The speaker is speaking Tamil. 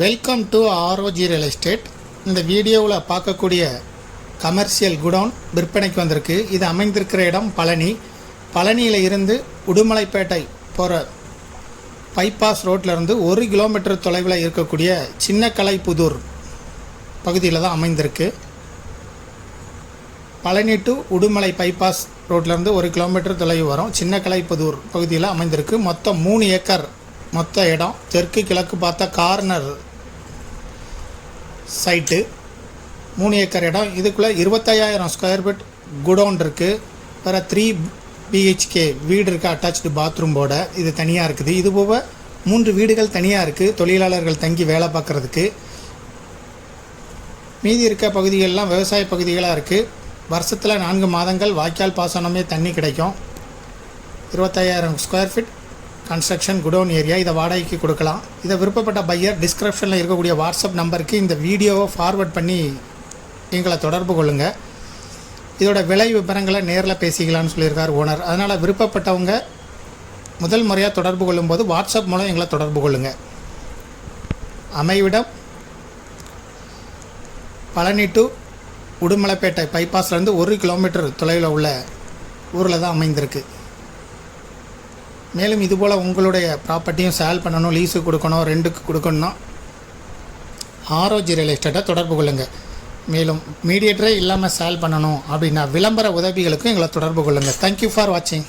Welcome to ROG real estate. இந்த வீடியோவில் பார்க்கக்கூடிய கமர்ஷியல் குடோன் விற்பனைக்கு வந்திருக்கு. இது அமைந்திருக்கிற இடம் பழனி. பழனியில் இருந்து உடுமலைப்பேட்டை போகிற பைபாஸ் ரோட்டிலிருந்து 1 கிலோமீட்டர் தொலைவில் இருக்கக்கூடிய சின்னக்கலைப்புதூர் பகுதியில் தான் அமைந்திருக்கு. பழனி டு உடுமலை பைபாஸ் ரோட்லேருந்து 1 கிலோமீட்டர் தொலைவு வரும். சின்னக்கலைப்புதூர் பகுதியில் அமைந்திருக்கு. மொத்தம் 3 ஏக்கர் மொத்த இடம். தெற்கு கிழக்கு பார்த்தா கார்னர் சைட்டு 3 ஏக்கர் இடம். இதுக்குள்ளே 25,000 ஸ்கொயர் ஃபீட் குடோன் இருக்குது. வேறு 3 BHK வீடு இருக்குது, அட்டாச்சு பாத்ரூம்போட. இது தனியாக இருக்குது. இது போக 3 வீடுகள் தனியாக இருக்குது, தொழிலாளர்கள் தங்கி வேலை பார்க்குறதுக்கு. மீதி இருக்க பகுதிகளெலாம் விவசாய பகுதிகளாக இருக்குது. வருஷத்தில் 4 மாதங்கள் வாய்க்கால் பாசனமே தண்ணி கிடைக்கும். 25,000 square feet construction godown area. இதை வாடகைக்கு கொடுக்கலாம். இதை விருப்பப்பட்ட பையர் டிஸ்கிரிப்ஷனில் இருக்கக்கூடிய வாட்ஸ்அப் நம்பருக்கு இந்த வீடியோவை ஃபார்வர்ட் பண்ணி எங்களை தொடர்பு கொள்ளுங்கள். இதோட விலை விவரங்களை நேரில் பேசிக்கலான்னு சொல்லியிருக்கார் ஓனர். அதனால் விருப்பப்பட்டவங்க முதல் முறையாக தொடர்பு கொள்ளும்போது வாட்ஸ்அப் மூலம் எங்களை தொடர்பு கொள்ளுங்கள். அமைவிடம் பழனி டு உடுமலைப்பேட்டை பைபாஸ்லேருந்து 1 கிலோமீட்டர் தொலைவில் உள்ள ஊரில் தான் அமைந்திருக்கு. மேலும் இதுபோல் உங்களுடைய ப்ராப்பர்ட்டியும் சேல் பண்ணணும், லீஸு கொடுக்கணும், ரெண்டுக்கு கொடுக்கணும்னா ஆர்ஓஜி ரியல் எஸ்டேட்டை தொடர்பு கொள்ளுங்கள். மேலும் மீடியேட்டரே இல்லாமல் சேல் பண்ணணும் அப்படின்னா விளம்பர உதவிகளுக்கும் எங்களை தொடர்பு கொள்ளுங்கள். தேங்க்யூ ஃபார் வாட்சிங்.